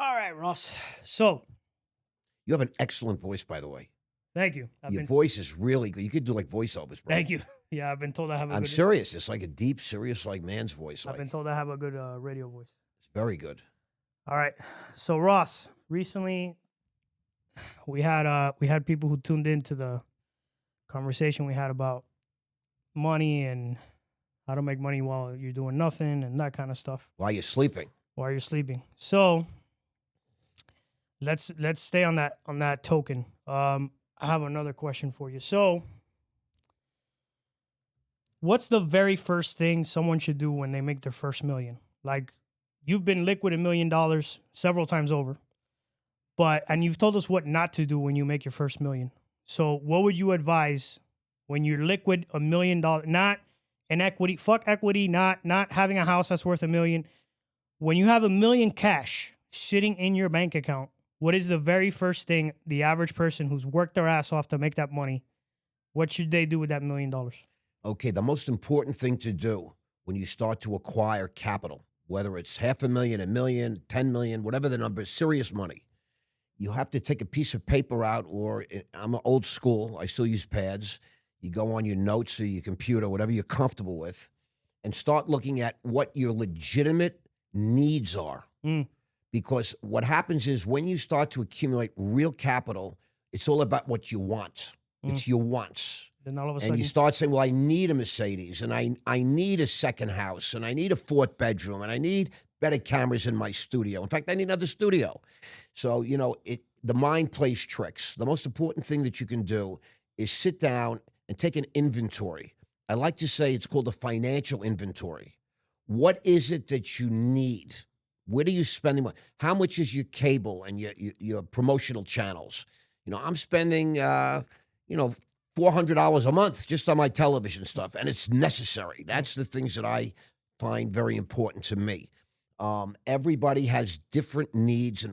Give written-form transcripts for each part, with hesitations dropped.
All right, Ross. So, You have an excellent voice, by the way. thank you. Your voice is really good. You could do like voiceovers, bro. Thank you. Yeah, I've been told I have a I'm good. serious. It's like a deep, serious, like man's voice. I've Like been told I have a good radio voice. it's very good. All right. So, Ross, recently we had people who tuned into the conversation we had about money and how to make money while you're doing nothing and that kind of stuff While you're sleeping. while you're sleeping. So, let's stay on that token. I have another question for you. So, what's the very first thing someone should do when they make their first million? Like, you've been liquid $1 million several times over, and you've told us what not to do when you make your first million. So what would you advise when you're liquid $1 million, not in equity, fuck equity, not having a house that's worth $1 million. When you have $1 million cash sitting in your bank account, what is the very first thing the average person who's worked their ass off to make that money, what should they do with that $1 million? Okay, the most important thing to do when you start to acquire capital, whether it's $500,000, $1 million, 10 million, whatever the number is, serious money, you have to take a piece of paper out, or I'm old school, I still use pads. You go on your notes or your computer, whatever you're comfortable with, and start looking at what your legitimate needs are. Because what happens is when you start to accumulate real capital, it's all about what you want. It's your wants. Then all of a And sudden, you start saying, well, I need a Mercedes, and I need a second house, and I need a fourth bedroom, and I need better cameras in my studio. In fact, I need another studio. So, the mind plays tricks. The most important thing that you can do is sit down and take an inventory. I like to say it's called a financial inventory. What is it that you need? Where do you spend money? How much is your cable and your promotional channels? I'm spending, $400 a month just on my television stuff, and it's necessary. That's the things that I find very important to me. Everybody has different needs,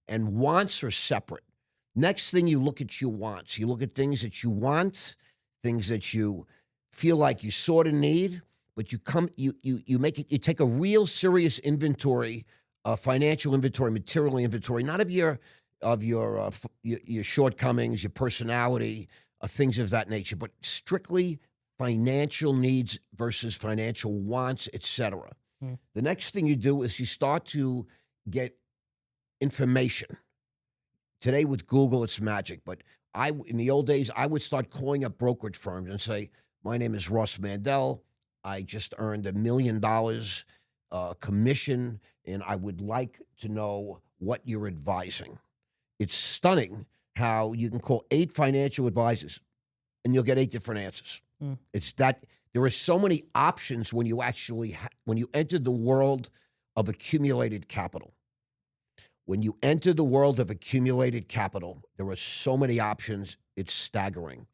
and wants are separate. Next thing, you look at your wants. You look at things that you want, things that you feel like you sort of need, but you take a real serious inventory, financial inventory, material inventory, not of your shortcomings, your personality, things of that nature, but strictly financial needs versus financial wants, etc. The next thing you do is you start to get information. Today with Google, it's magic, but in the old days, I would start calling up brokerage firms and say, my name is Ross Mandell. I just earned $1 million commission, and I would like to know what you're advising. It's stunning how you can call 8 financial advisors and you'll get 8 different answers. It's that there are so many options when you actually when you enter the world of accumulated capital. When you enter the world of accumulated capital, there are so many options, it's staggering.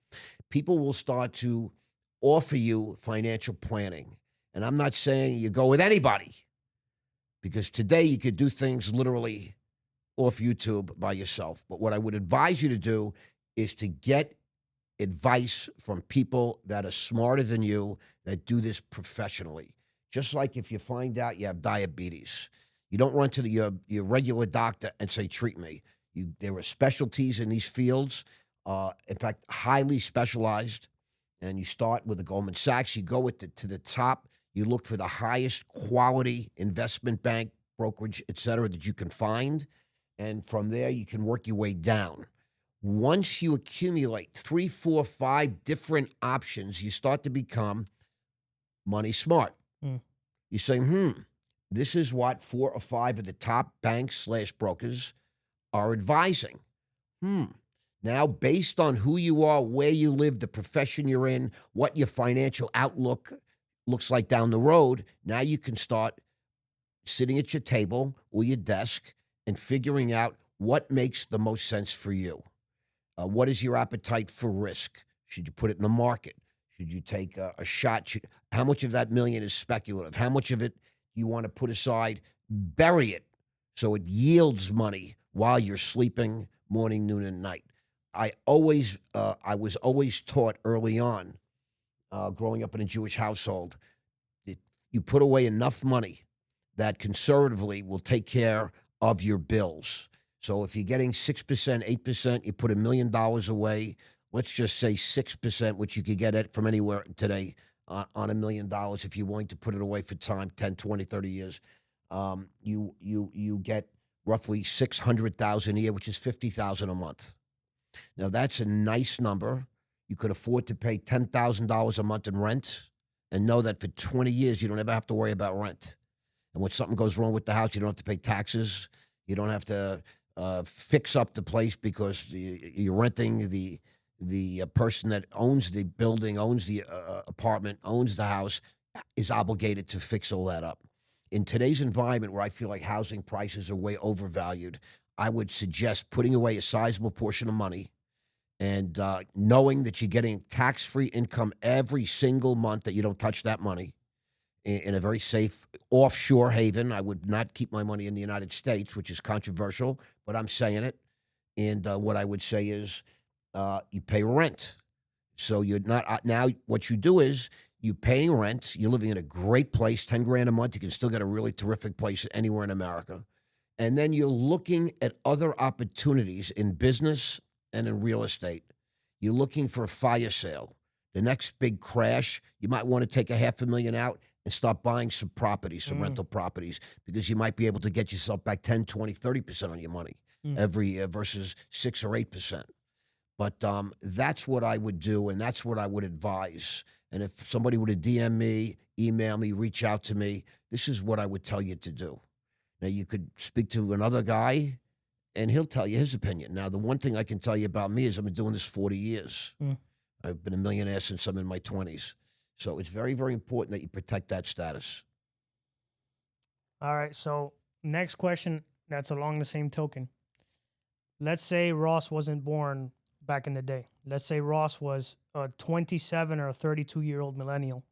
People will start to offer you financial planning. And I'm not saying you go with anybody, because today you could do things literally off YouTube by yourself. But what I would advise you to do is to get advice from people that are smarter than you, that do this professionally. Just like if you find out you have diabetes, you don't run to your regular doctor and say, treat me. There are specialties in these fields, in fact, highly specialized. And you start with the Goldman Sachs, you go to the top, you look for the highest quality investment bank, brokerage, et cetera, that you can find. And from there, you can work your way down. Once you accumulate 3, 4, 5 different options, you start to become money smart. You say, this is what 4 or 5 of the top banks / brokers are advising. Now, based on who you are, where you live, the profession you're in, what your financial outlook looks like down the road, now you can start sitting at your table or your desk and figuring out what makes the most sense for you. What is your appetite for risk? Should you put it in the market? Should you take a shot? How much of that million is speculative? How much of it you want to put aside, bury it so it yields money while you're sleeping morning, noon, and night? I was always taught early on, growing up in a Jewish household, that you put away enough money that conservatively will take care of your bills. So if you're getting 6%, 8%, you put $1 million away. Let's just say 6%, which you could get it from anywhere today on $1 million if you're willing to put it away for time, 10, 20, 30 years. You get roughly 600,000 a year, which is 50,000 a month. Now that's a nice number. You could afford to pay $10,000 a month in rent and know that for 20 years you don't ever have to worry about rent. And when something goes wrong with the house, you don't have to pay taxes. You don't have to fix up the place because you're renting. The person that owns the building, owns the apartment, owns the house, is obligated to fix all that up. In today's environment where I feel like housing prices are way overvalued, I would suggest putting away a sizable portion of money and knowing that you're getting tax-free income every single month, that you don't touch that money in a very safe offshore haven. I would not keep my money in the United States, which is controversial, but I'm saying it. And what I would say is you pay rent. So you're not now what you do is you paying rent, you're living in a great place, 10 grand a month, you can still get a really terrific place anywhere in America. And then you're looking at other opportunities in business and in real estate. You're looking for a fire sale. The next big crash, you might want to take $500,000 out and start buying some properties, some rental properties, because you might be able to get yourself back 10, 20, 30% on your money every year versus 6 or 8%. But that's what I would do, and that's what I would advise. And if somebody were to DM me, email me, reach out to me, this is what I would tell you to do. Now, you could speak to another guy, and he'll tell you his opinion. Now, the one thing I can tell you about me is I've been doing this 40 years. I've been a millionaire since I'm in my 20s. So it's very, very important that you protect that status. All right. So next question that's along the same token. Let's say Ross wasn't born back in the day. Let's say Ross was a 27 or a 32-year-old millennial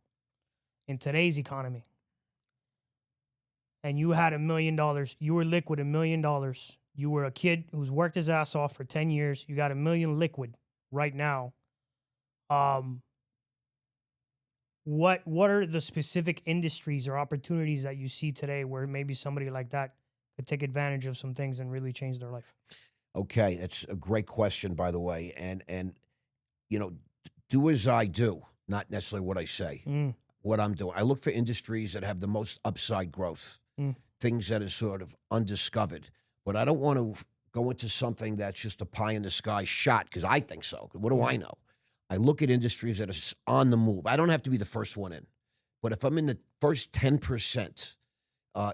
in today's economy. And you had $1 million. You were liquid $1 million. You were a kid who's worked his ass off for 10 years. You got $1 million liquid right now. What are the specific industries or opportunities that you see today where maybe somebody like that could take advantage of some things and really change their life? Okay, that's a great question, by the way. And you know, do as I do, not necessarily what I say. What I'm doing, I look for industries that have the most upside growth, things that are sort of undiscovered. But I don't want to go into something that's just a pie in the sky shot because I think so. What do I know? I look at industries that are on the move. I don't have to be the first one in, but if I'm in the first 10%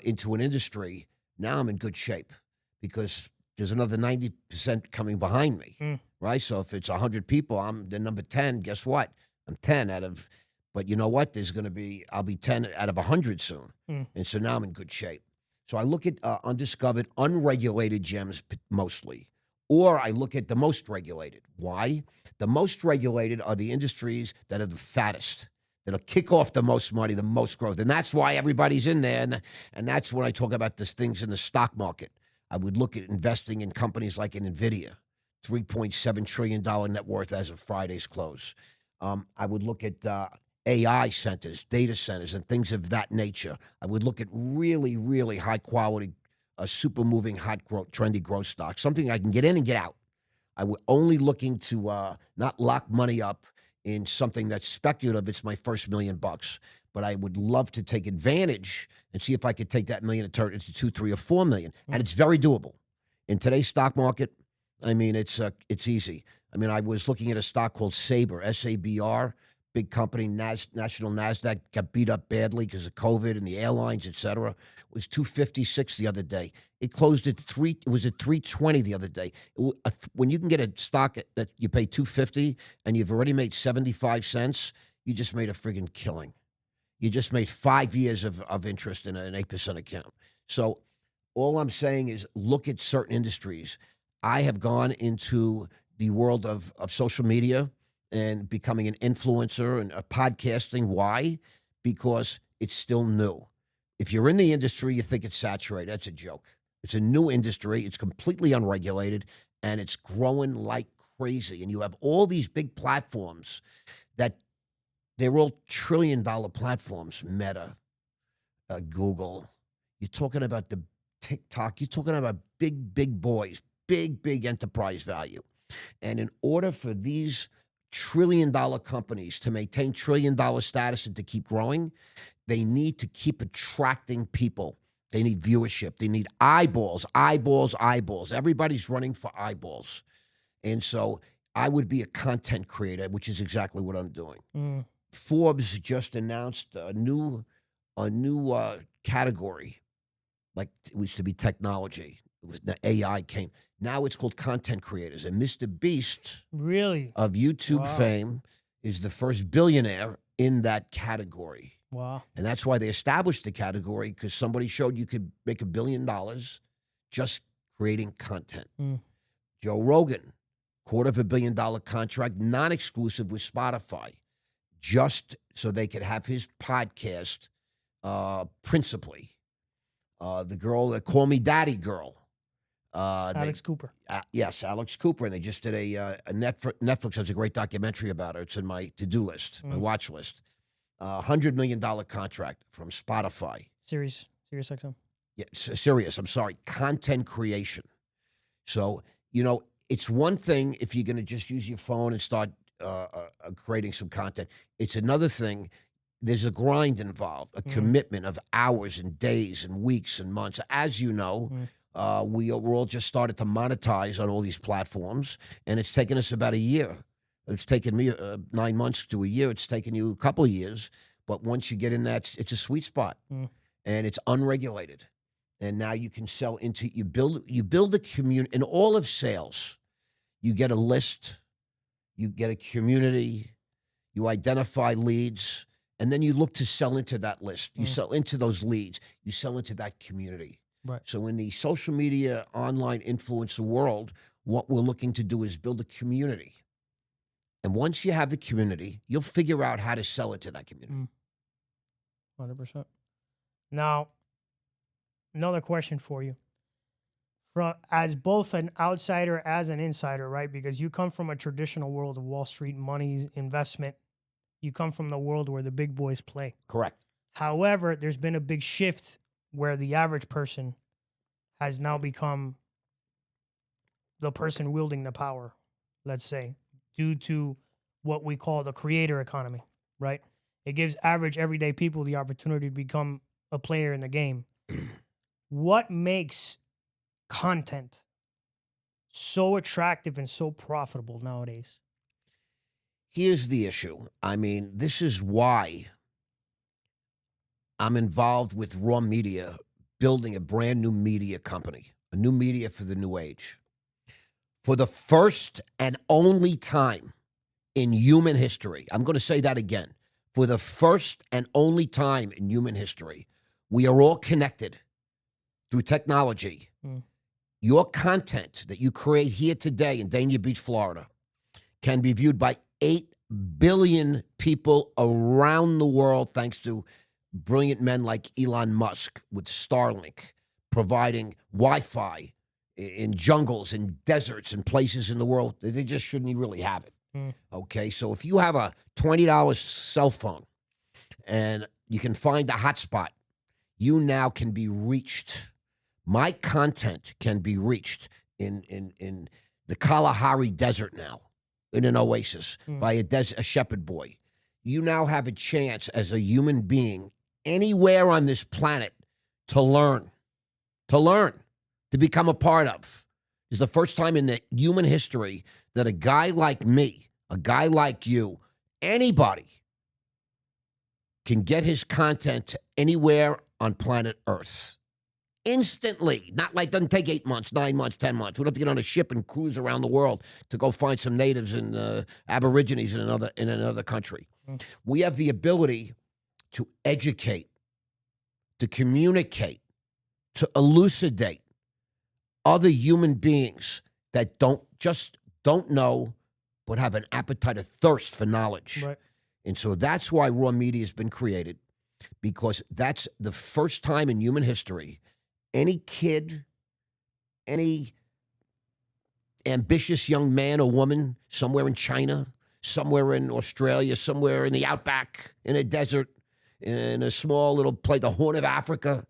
into an industry, now I'm in good shape because there's another 90% coming behind me, right? So if it's 100 people, I'm the number 10. Guess what? I'm 10 out of, but you know what? I'll be 10 out of 100 soon. And so now I'm in good shape. So I look at undiscovered, unregulated gems mostly, or I look at the most regulated. Why? The most regulated are the industries that are the fattest, that'll kick off the most money, the most growth. And that's why everybody's in there. And that's when I talk about these things in the stock market. I would look at investing in companies like an NVIDIA, $3.7 trillion net worth as of Friday's close. I would look at AI centers, data centers, and things of that nature. I would look at really, really high quality, super moving, hot growth, trendy growth stocks, something I can get in and get out. I would only looking to not lock money up in something that's speculative. It's my first $1 million, but I would love to take advantage and see if I could take that $1 million and turn it into 2, 3, or 4 million. And it's very doable in today's stock market. I mean, it's easy. I mean, I was looking at a stock called Sabre, SABR, big company, national NASDAQ, got beat up badly because of COVID and the airlines, et cetera. It was 256 the other day. It closed at it was at 320 the other day. When you can get a stock that you pay 250 and you've already made 75 cents, you just made a friggin' killing. You just made 5 years of interest in an 8% account. So all I'm saying is look at certain industries. I have gone into the world of social media and becoming an influencer and podcasting. Why? Because it's still new. If you're in the industry, you think it's saturated. That's a joke. It's a new industry. It's completely unregulated, and it's growing like crazy. And you have all these big platforms that they're all trillion-dollar platforms, Meta, Google. You're talking about the TikTok. You're talking about big boys, big enterprise value. And in order for these trillion-dollar companies to maintain trillion-dollar status and to keep growing, they need to keep attracting people. They need viewership. They need eyeballs. Everybody's running for eyeballs. And so I would be a content creator, which is exactly what I'm doing. Mm. Forbes just announced a new category. Like it used to be technology. The AI came. Now it's called content creators. And Mr. Beast Really? of YouTube fame is the first billionaire in that category. Wow. And that's why they established the category, because somebody showed you could make $1 billion just creating content. Mm. Joe Rogan, $250 million contract, non-exclusive with Spotify, just so they could have his podcast principally. The girl that Call Me Daddy girl. Alex Cooper. Yes, Alex Cooper. And they just did a Netflix has a great documentary about her. It's in my to-do list, my watch list. $100 million contract from Spotify. Sirius XM. Yeah, Sirius, I'm sorry. Content creation. So, it's one thing if you're going to just use your phone and start creating some content. It's another thing. There's a grind involved, a commitment of hours and days and weeks and months. As you know, we're all just started to monetize on all these platforms, and it's taken us about a year. It's taken me 9 months to a year. It's taken you a couple of years. But once you get in that, it's a sweet spot, and it's unregulated. And now you can sell into, you build a community. In all of sales, you get a list, you get a community, you identify leads, and then you look to sell into that list. You sell into those leads. You sell into that community. Right. So in the social media, online influencer world, what we're looking to do is build a community. And once you have the community, you'll figure out how to sell it to that community. 100%. Now, another question for you. As both an outsider, as an insider, right? Because you come from a traditional world of Wall Street money, investment. You come from the world where the big boys play. Correct. However, there's been a big shift where the average person has now become the person wielding the power, let's say, due to what we call the creator economy, right? It gives average, everyday people the opportunity to become a player in the game. What makes content so attractive and so profitable nowadays? Here's the issue. I mean, this is why I'm involved with Raw Media, building a brand new media company, a new media for the new age. For the first and only time in human history, I'm going to say that again. For the first and only time in human history, we are all connected through technology. Your content that you create here today in Dania Beach, Florida, can be viewed by 8 billion people around the world, thanks to brilliant men like Elon Musk with Starlink, providing Wi-Fi in jungles and deserts and places in the world. They just shouldn't really have it. Okay, so if you have a $20 cell phone and you can find a hotspot, you now can be reached. My content can be reached in the Kalahari Desert now, in an oasis, by a shepherd boy. You now have a chance as a human being anywhere on this planet to learn, to become a part of. It's the first time in the human history that a guy like me, a guy like you, anybody can get his content to anywhere on planet Earth. Instantly. Not like, doesn't take 8 months, 9 months, 10 months. We don't have to get on a ship and cruise around the world to go find some natives and aborigines in another country. We have the ability to educate, to communicate, to elucidate other human beings that don't know, but have an appetite, a thirst for knowledge. Right. And so that's why Raw Media has been created, because that's the first time in human history any kid, any ambitious young man or woman somewhere in China, somewhere in Australia, somewhere in the outback, in a desert, in a small little place, the Horn of Africa,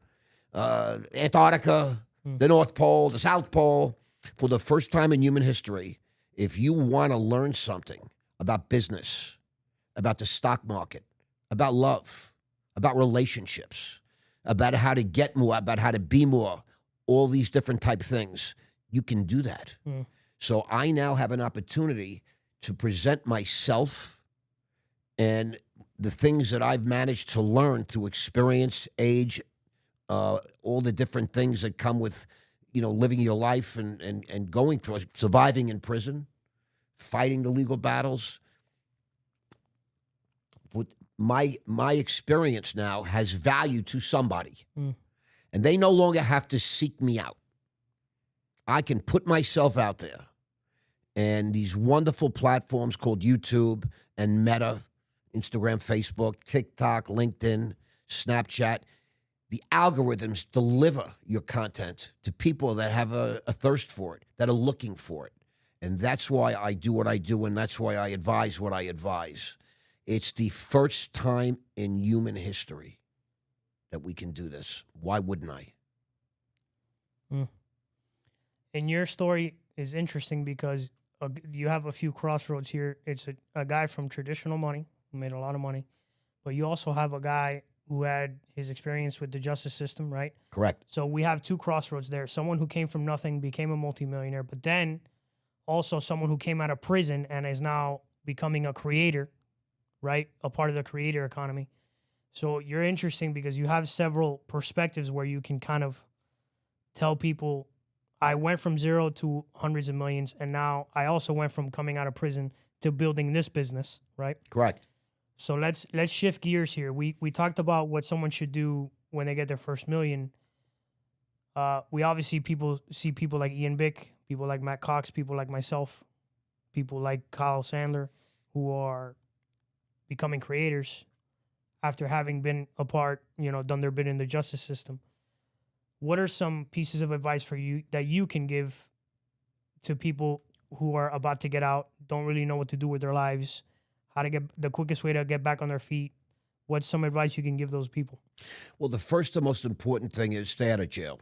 Antarctica, the North Pole, the South Pole. For the first time in human history, if you want to learn something about business, about the stock market, about love, about relationships, about how to get more, about how to be more, all these different type things, you can do that. So I now have an opportunity to present myself and the things that I've managed to learn through experience, age, all the different things that come with, living your life and going through it, surviving in prison, fighting the legal battles. With my experience now has value to somebody, and they no longer have to seek me out. I can put myself out there, and these wonderful platforms called YouTube and Meta, Instagram, Facebook, TikTok, LinkedIn, Snapchat, the algorithms deliver your content to people that have a thirst for it, that are looking for it. And that's why I do what I do, and that's why I advise what I advise. It's the first time in human history that we can do this. Why wouldn't I? And your story is interesting because you have a few crossroads here. It's a guy from traditional money who made a lot of money, but you also have a guy who had his experience with the justice system, right? Correct. So we have two crossroads there. Someone who came from nothing, became a multimillionaire, but then also someone who came out of prison and is now becoming a creator, right? A part of the creator economy. So you're interesting because you have several perspectives where you can kind of tell people, I went from zero to hundreds of millions, and now I also went from coming out of prison to building this business, right? Correct. So let's shift gears here. We talked about what someone should do when they get their first million. We obviously see people like Ian Bick, people like Matt Cox, people like myself, people like Kyle Sandler, who are becoming creators after having been a part, done their bit in the justice system. What are some pieces of advice for you that you can give to people who are about to get out, don't really know what to do with their lives, how to get the quickest way to get back on their feet? What's some advice you can give those people? Well, the first and most important thing is stay out of jail.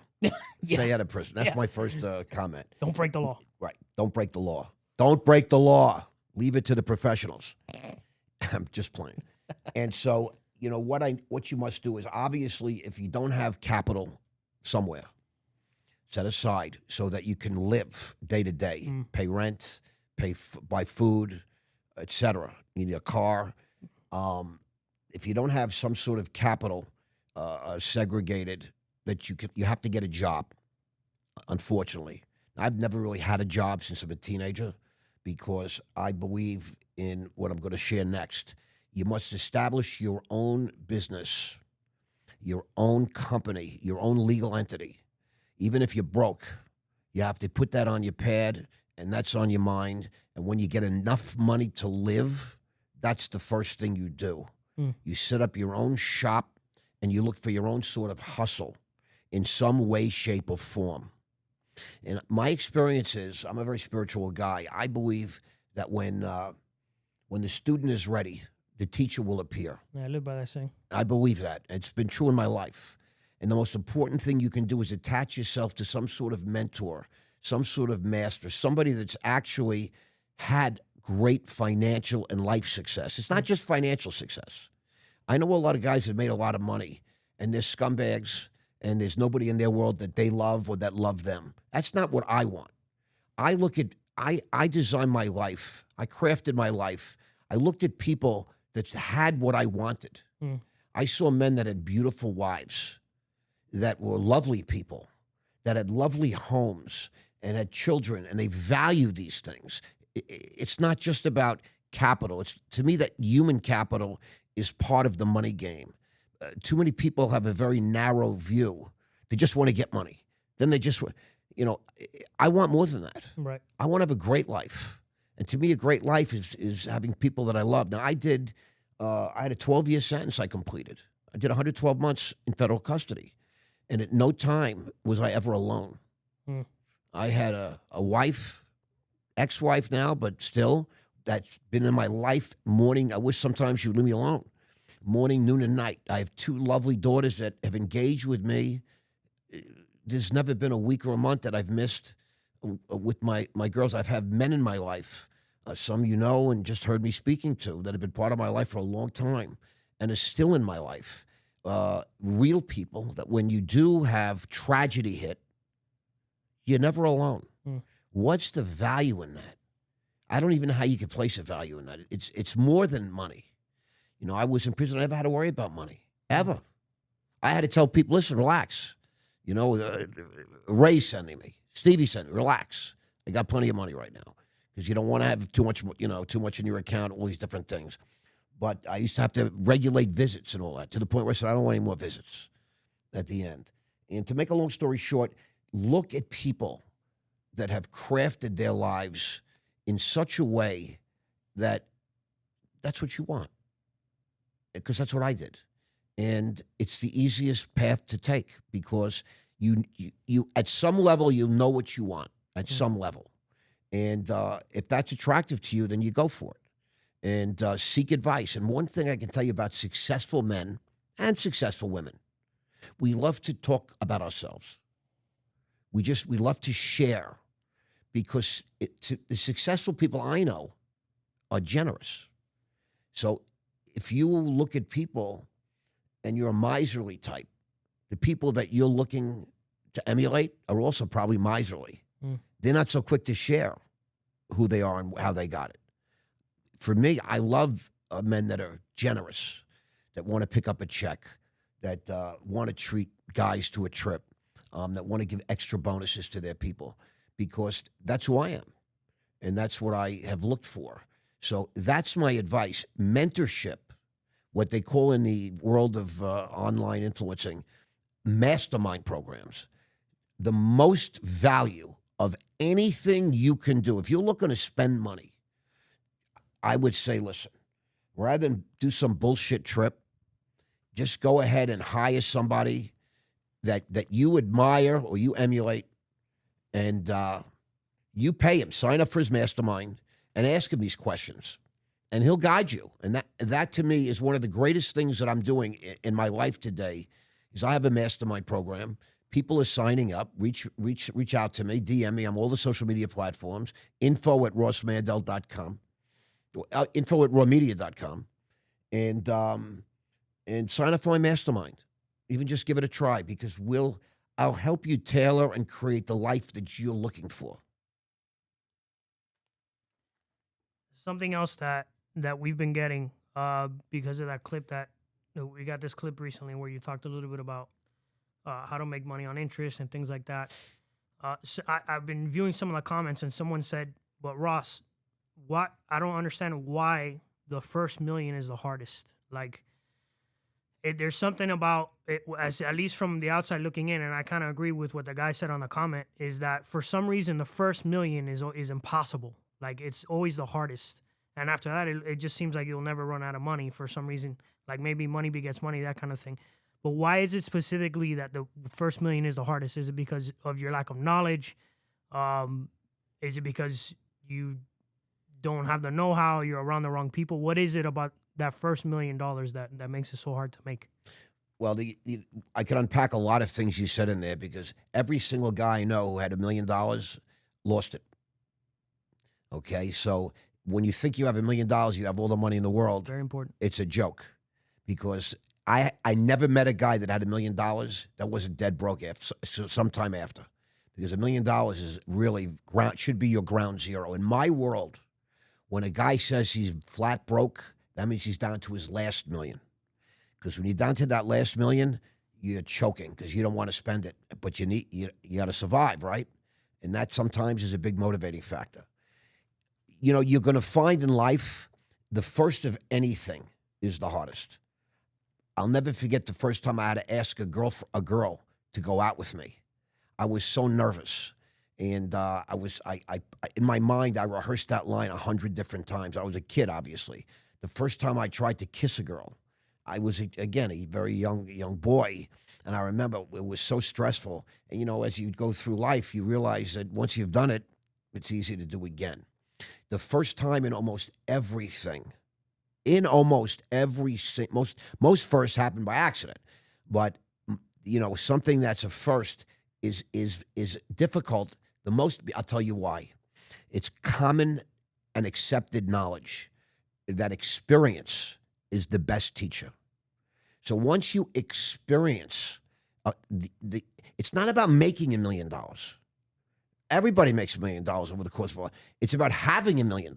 Stay out of prison. That's my first comment. Don't break the law. Right. Don't break the law. Don't break the law. Leave it to the professionals. I'm just playing. And so, what you must do is, obviously, if you don't have capital somewhere, set aside so that you can live day to day, pay rent, buy food, etc. You need a car. If you don't have some sort of capital segregated, that you have to get a job. Unfortunately, I've never really had a job since I'm a teenager because I believe in what I'm going to share next. You must establish your own business, your own company, your own legal entity. Even if you're broke, you have to put that on your pad, and that's on your mind. And when you get enough money to live, that's the first thing you do. You set up your own shop, and you look for your own sort of hustle in some way, shape, or form. And my experience is, I'm a very spiritual guy. I believe that when the student is ready, the teacher will appear. Yeah, I live by that saying. I believe that. It's been true in my life. And the most important thing you can do is attach yourself to some sort of mentor, some sort of master, somebody that's actually had great financial and life success. It's not just financial success. I know a lot of guys that made a lot of money, and they're scumbags, and there's nobody in their world that they love or that love them. That's not what I want. I designed my life. I crafted my life. I looked at people that had what I wanted. I saw men that had beautiful wives, that were lovely people, that had lovely homes and had children, and they valued these things. It's not just about capital. It's, to me, that human capital is part of the money game. Too many people have a very narrow view. They just want to get money. Then they just, I want more than that. Right. I want to have a great life. And to me, a great life is having people that I love. Now, I had a 12-year sentence I completed. I did 112 months in federal custody. And at no time was I ever alone. I had a wife, ex-wife now, but still, that's been in my life morning. I wish sometimes she would leave me alone. Morning, noon, and night. I have two lovely daughters that have engaged with me there's never been a week or a month that I've missed with my girls. I've had men in my life, some you know and just heard me speaking to, that have been part of my life for a long time and is still in my life. Real people that when you do have tragedy hit, you're never alone. Mm. What's the value in that? I don't even know how you could place a value in that. It's more than money. You know, I was in prison. I never had to worry about money, ever. I had to tell people, listen, relax. You know, Ray's sending me. Stevie's sending me. Relax. I got plenty of money right now because you don't want to have too much, too much in your account, all these different things. But I used to have to regulate visits and all that to the point where I said, I don't want any more visits at the end. And to make a long story short, look at people that have crafted their lives in such a way that that's what you want. Because that's what I did. And it's the easiest path to take because you at some level, you know what you want at some level. And if that's attractive to you, then you go for it and seek advice. And one thing I can tell you about successful men and successful women, we love to talk about ourselves. We love to share because the successful people I know are generous. So if you look at people and you're a miserly type, the people that you're looking to emulate are also probably miserly. They're not so quick to share who they are and how they got it. For me, I love men that are generous, that want to pick up a check, that want to treat guys to a trip, that want to give extra bonuses to their people, because that's who I am, and that's what I have looked for. So that's my advice. Mentorship, what they call in the world of online influencing, mastermind programs. The most value of anything you can do, if you're looking to spend money, I would say, listen, rather than do some bullshit trip, just go ahead and hire somebody that you admire or you emulate, and you pay him. Sign up for his mastermind and ask him these questions, and he'll guide you. And that to me is one of the greatest things that I'm doing in my life today. Is I have a mastermind program. People are signing up. Reach out to me. DM me. I'm all the social media platforms. info@rossmandell.com. info@rawmedia.com. And sign up for my mastermind. Even just give it a try, because I'll help you tailor and create the life that you're looking for. Something else that we've been getting because of that clip that we got this clip recently where you talked a little bit about how to make money on interest and things like that. So I've been viewing some of the comments, and someone said, "But Ross, I don't understand why the first million is the hardest. Like, there's something about it, at least from the outside looking in, and I kind of agree with what the guy said on the comment, is that for some reason the first million is impossible. Like, it's always the hardest. And after that, it just seems like you'll never run out of money for some reason. Like, maybe money begets money, that kind of thing. But why is it specifically that the first million is the hardest? Is it because of your lack of knowledge? Is it because you don't have the know-how, you're around the wrong people? What is it about that first $1 million that makes it so hard to make? Well, I could unpack a lot of things you said in there, because every single guy I know who had $1 million lost it. Okay, so when you think you have $1 million, you have all the money in the world. Very important. It's a joke, because I never met a guy that had $1 million that wasn't dead broke sometime after, because $1 million is really should be your ground zero. In my world, when a guy says he's flat broke, that means he's down to his last million. Because when you're down to that last million, you're choking because you don't want to spend it, but you got to survive, right? And that sometimes is a big motivating factor. You know, you're going to find in life, the first of anything is the hardest. I'll never forget the first time I had to ask a girl to go out with me. I was so nervous, and I in my mind I rehearsed that line 100 different times. I was a kid, obviously. The first time I tried to kiss a girl, I was again a very young boy, and I remember it was so stressful. And you know, as you go through life, you realize that once you've done it, it's easy to do again. The first time in almost everything, most firsts happen by accident, but something that's a first is difficult. I'll tell you why. It's common and accepted knowledge that experience is the best teacher. So once you experience, it's not about making $1 million. Everybody makes $1 million over the course of a life. It's about having $1 million.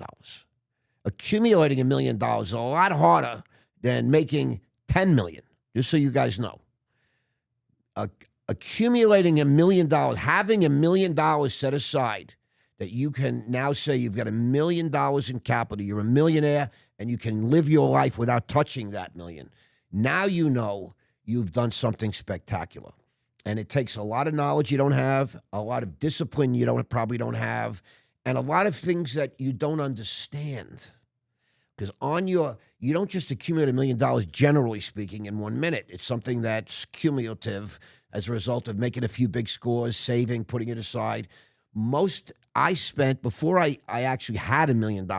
Accumulating $1 million is a lot harder than making 10 million. Just so you guys know, accumulating $1 million, having $1 million set aside, that you can now say you've got $1 million in capital, you're a millionaire, and you can live your life without touching that million. Now you know you've done something spectacular. And it takes a lot of knowledge you don't have, a lot of discipline you probably don't have, and a lot of things that you don't understand. Because you don't just accumulate $1 million, generally speaking, in 1 minute. It's something that's cumulative as a result of making a few big scores, saving, putting it aside. Before I actually had $1 million,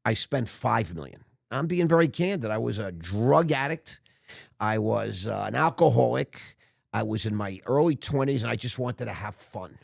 I spent $5 million. I'm being very candid. I was a drug addict. I was an alcoholic. I was in my early 20s, and I just wanted to have fun.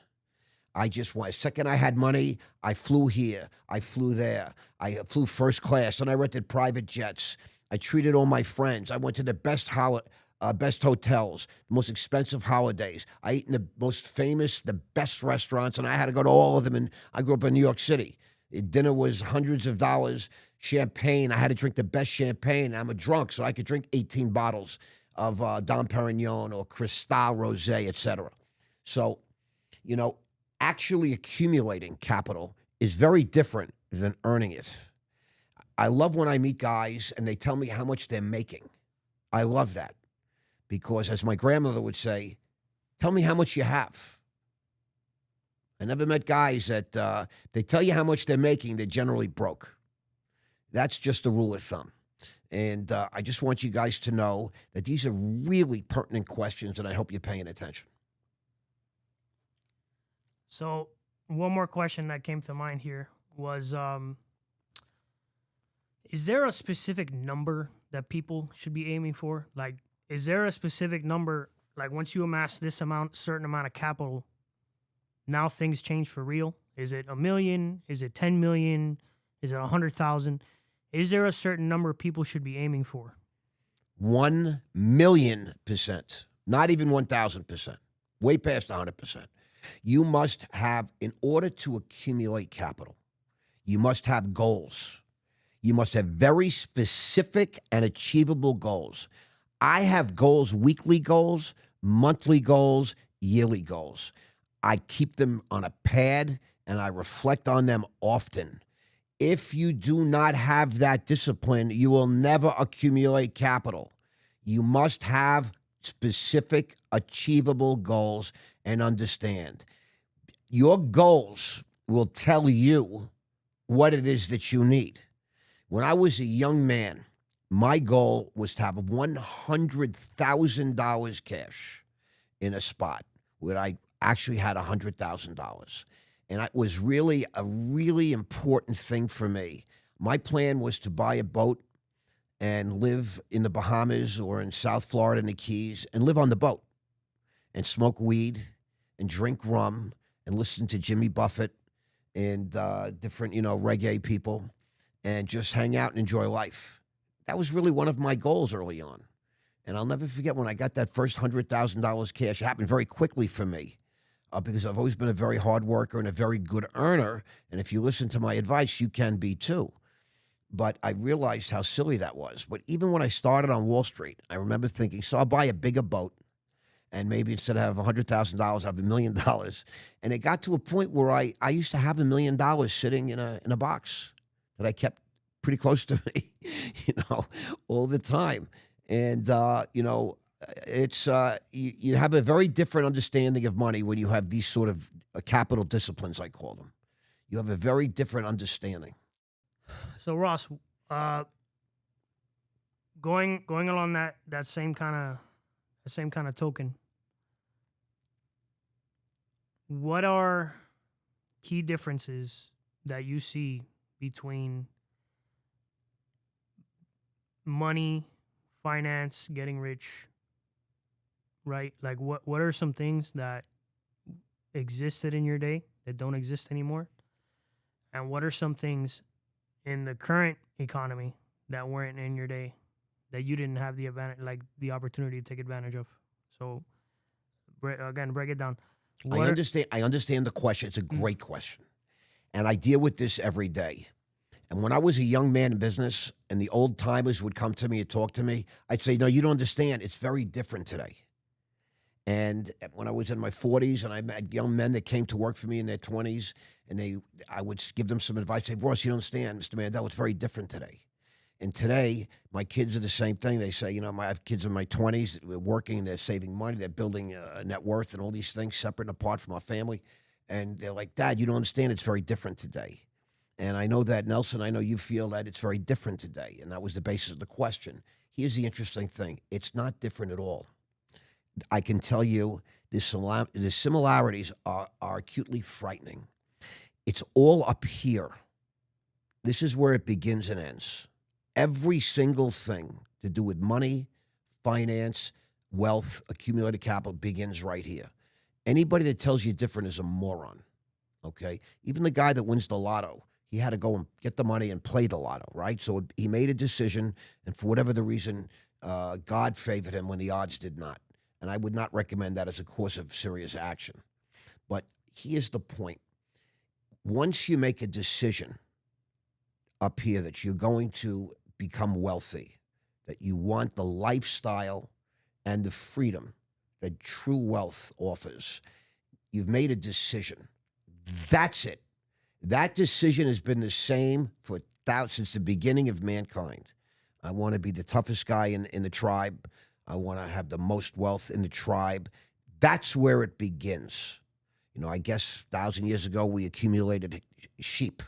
Second I had money, I flew here, I flew there. I flew first class, and I rented private jets. I treated all my friends. I went to the best hotels, the most expensive holidays. I ate in the most famous, the best restaurants, and I had to go to all of them. And I grew up in New York City. Dinner was hundreds of dollars. Champagne, I had to drink the best champagne. I'm a drunk, so I could drink 18 bottles of Dom Perignon or Cristal Rosé, etc. So, actually accumulating capital is very different than earning it. I love when I meet guys and they tell me how much they're making. I love that because, as my grandmother would say, tell me how much you have. I never met guys that they tell you how much they're making, they're generally broke. That's just a rule of thumb. And I just want you guys to know that these are really pertinent questions, and I hope you're paying attention. So one more question that came to mind here was, is there a specific number that people should be aiming for? Like, is there a specific number, like once you amass this certain amount of capital, now things change for real? Is it 1 million? Is it 10 million? Is it 100,000? Is there a certain number people should be aiming for? 1,000,000%, not even 1,000%, way past 100%. You must have, in order to accumulate capital, you must have goals. You must have very specific and achievable goals. I have goals, weekly goals, monthly goals, yearly goals. I keep them on a pad and I reflect on them often. If you do not have that discipline, you will never accumulate capital. You must have specific, achievable goals and understand. Your goals will tell you what it is that you need. When I was a young man, my goal was to have $100,000 cash in a spot where I actually had $100,000. And it was really a really important thing for me. My plan was to buy a boat and live in the Bahamas or in South Florida in the Keys and live on the boat and smoke weed and drink rum and listen to Jimmy Buffett and different, reggae people and just hang out and enjoy life. That was really one of my goals early on. And I'll never forget when I got that first $100,000 cash. It happened very quickly for me. Because I've always been a very hard worker and a very good earner. And if you listen to my advice, you can be too. But I realized how silly that was. But even when I started on Wall Street, I remember thinking, so I'll buy a bigger boat. And maybe instead of $100,000, I'll have $1 million. And it got to a point where I used to have $1 million sitting in a box that I kept pretty close to me, all the time. And, it's you have a very different understanding of money when you have these sort of capital disciplines, I call them. You have a very different understanding. So Ross, going along that same kind of token, what are key differences that you see between money, finance, getting rich, right? Like what are some things that existed in your day that don't exist anymore? And what are some things in the current economy that weren't in your day that you didn't have the advantage, like the opportunity to take advantage of? So again, break it down. I What are, understand. I understand the question. It's a great question, and I deal with this every day. And when I was a young man in business, and the old timers would come to me and talk to me, I'd say, "No, you don't understand. It's very different today." And when I was in my 40s, and I met young men that came to work for me in their 20s, and I would give them some advice. Say, "Ross, you don't understand, Mr. Mandell. It's very different today." And today, my kids are the same thing. They say, I have kids in my 20s, they're working, they're saving money, they're building a net worth and all these things separate and apart from our family. And they're like, "Dad, you don't understand. It's very different today." And I know that, Nelson, I know you feel that it's very different today. And that was the basis of the question. Here's the interesting thing. It's not different at all. I can tell you the similarities are acutely frightening. It's all up here. This is where it begins and ends. Every single thing to do with money, finance, wealth, accumulated capital begins right here. Anybody that tells you different is a moron, okay? Even the guy that wins the lotto, he had to go and get the money and play the lotto, right? So he made a decision, and for whatever the reason, God favored him when the odds did not. And I would not recommend that as a course of serious action. But here's the point. Once you make a decision up here that you're going to become wealthy, that you want the lifestyle and the freedom that true wealth offers, you've made a decision. That's it. That decision has been the same since the beginning of mankind. I want to be the toughest guy in the tribe. I want to have the most wealth in the tribe. That's where it begins. I guess 1,000 years ago, we accumulated sheep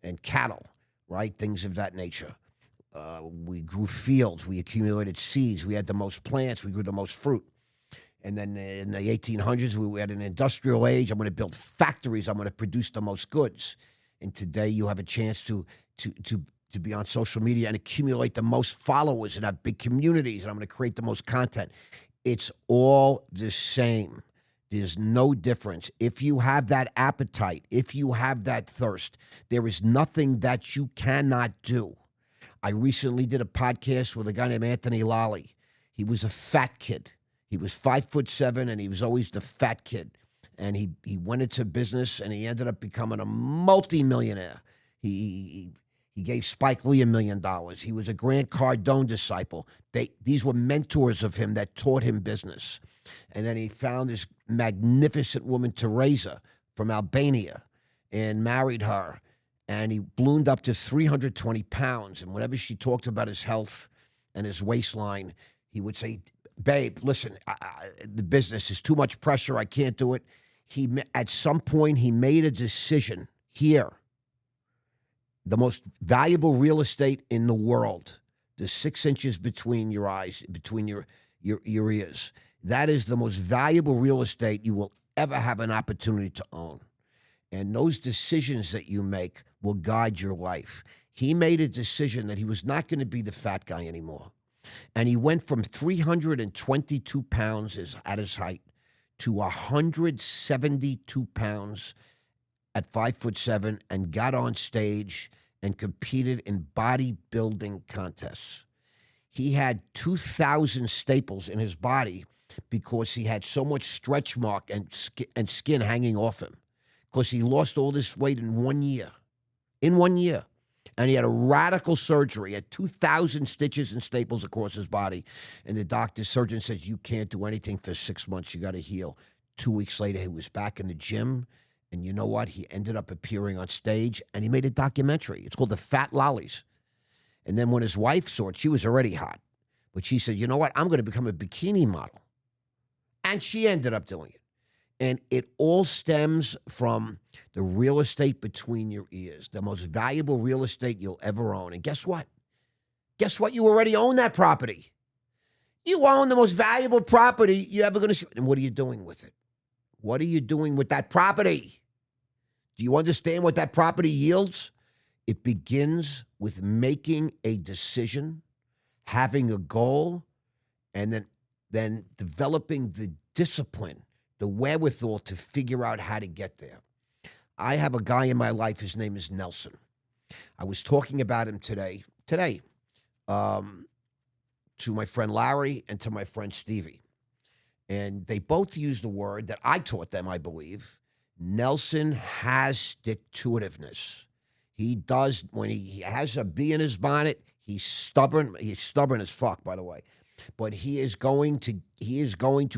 and cattle, right? Things of that nature. We grew fields. We accumulated seeds. We had the most plants. We grew the most fruit. And then in the 1800s, we had an industrial age. I'm going to build factories. I'm going to produce the most goods. And today, you have a chance to be on social media and accumulate the most followers and have big communities. And I'm going to create the most content. It's all the same. There's no difference. If you have that appetite, if you have that thirst, there is nothing that you cannot do. I recently did a podcast with a guy named Anthony Lally. He was a fat kid. He was 5'7", and he was always the fat kid. And he went into business, and he ended up becoming a multimillionaire. He gave Spike Lee $1 million. He was a Grant Cardone disciple. These were mentors of him that taught him business. And then he found this magnificent woman, Teresa, from Albania, and married her. And he ballooned up to 320 pounds. And whenever she talked about his health and his waistline, he would say, "Babe, listen, the business is too much pressure. I can't do it." At some point, he made a decision here. The most valuable real estate in the world, the 6 inches between your eyes, between your ears. That is the most valuable real estate you will ever have an opportunity to own. And those decisions that you make will guide your life. He made a decision that he was not going to be the fat guy anymore. And he went from 322 pounds at his height to 172 pounds at 5'7", and got on stage and competed in bodybuilding contests. He had 2,000 staples in his body because he had so much stretch mark and skin hanging off him, because he lost all this weight in 1 year. In 1 year. And he had a radical surgery. He had 2,000 stitches and staples across his body. And the surgeon says, "You can't do anything for 6 months. You got to heal." 2 weeks later, he was back in the gym. And you know what? He ended up appearing on stage, and he made a documentary. It's called The Fat Lollies. And then when his wife saw it, she was already hot. But she said, "You know what? I'm going to become a bikini model." And she ended up doing it. And it all stems from the real estate between your ears, the most valuable real estate you'll ever own. And guess what? Guess what? You already own that property. You own the most valuable property you're ever going to see. And what are you doing with it? What are you doing with that property? Do you understand what that property yields? It begins with making a decision, having a goal, and then than developing the discipline, the wherewithal to figure out how to get there. I have a guy in my life, his name is Nelson. I was talking about him today, to my friend Larry and to my friend Stevie. And they both used the word that I taught them, I believe. Nelson has stick-to-itiveness. He does, when he has a bee in his bonnet, he's stubborn. He's stubborn as fuck, by the way. But he is going to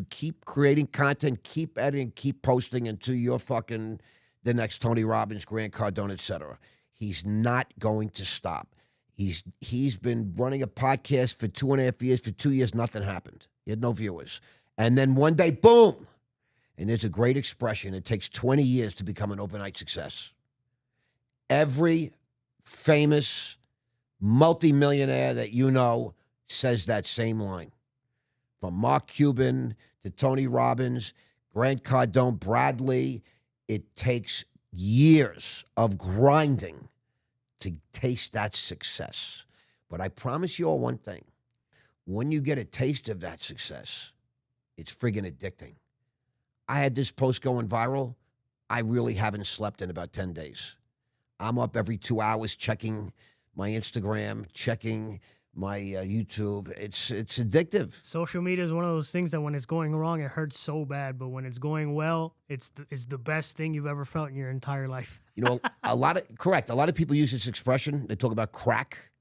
keep creating content, keep editing, keep posting until you're fucking the next Tony Robbins, Grant Cardone, etc. He's not going to stop. He's been running a podcast for 2.5 years. For 2 years, nothing happened. He had no viewers. And then one day, boom. And there's a great expression. It takes 20 years to become an overnight success. Every famous multimillionaire that you know says that same line. From Mark Cuban to Tony Robbins, Grant Cardone, Bradley, it takes years of grinding to taste that success. But I promise you all one thing. When you get a taste of that success, it's friggin' addicting. I had this post going viral. I really haven't slept in about 10 days. I'm up every 2 hours checking my Instagram, checking my YouTube. It's addictive. Social media is one of those things that when it's going wrong, it hurts so bad. But when it's going well, it's the best thing you've ever felt in your entire life. You know, a lot of people use this expression. They talk about crack.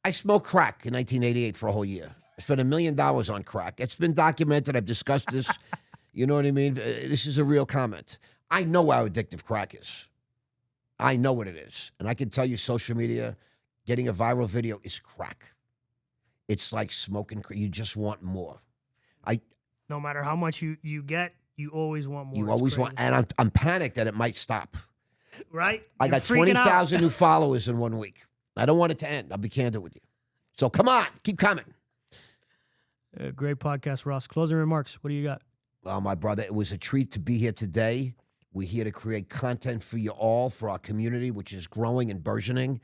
I smoked crack in 1988 for a whole year. I spent $1 million on crack. It's been documented. I've discussed this. You know what I mean? This is a real comment. I know how addictive crack is. I know what it is. And I can tell you social media, getting a viral video is crack. It's like smoking crack. You just want more. No matter how much you get, you always want more. You always want, and I'm panicked that it might stop. Right? I got 20,000 new followers in 1 week. I don't want it to end. I'll be candid with you. So come on, keep coming. Great podcast, Ross. Closing remarks. What do you got? Well, my brother, it was a treat to be here today. We're here to create content for you all, for our community, which is growing and burgeoning.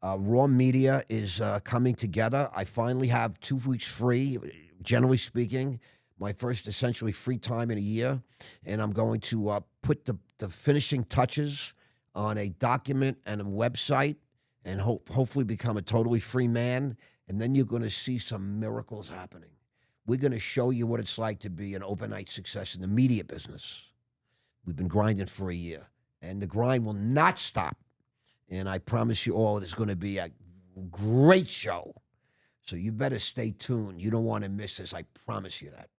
Raw Media is coming together. I finally have 2 weeks free, generally speaking, my first essentially free time in a year. And I'm going to put the finishing touches on a document and a website and hopefully become a totally free man. And then you're going to see some miracles happening. We're going to show you what it's like to be an overnight success in the media business. We've been grinding for a year, and the grind will not stop. And I promise you all, it's going to be a great show. So you better stay tuned. You don't want to miss this. I promise you that.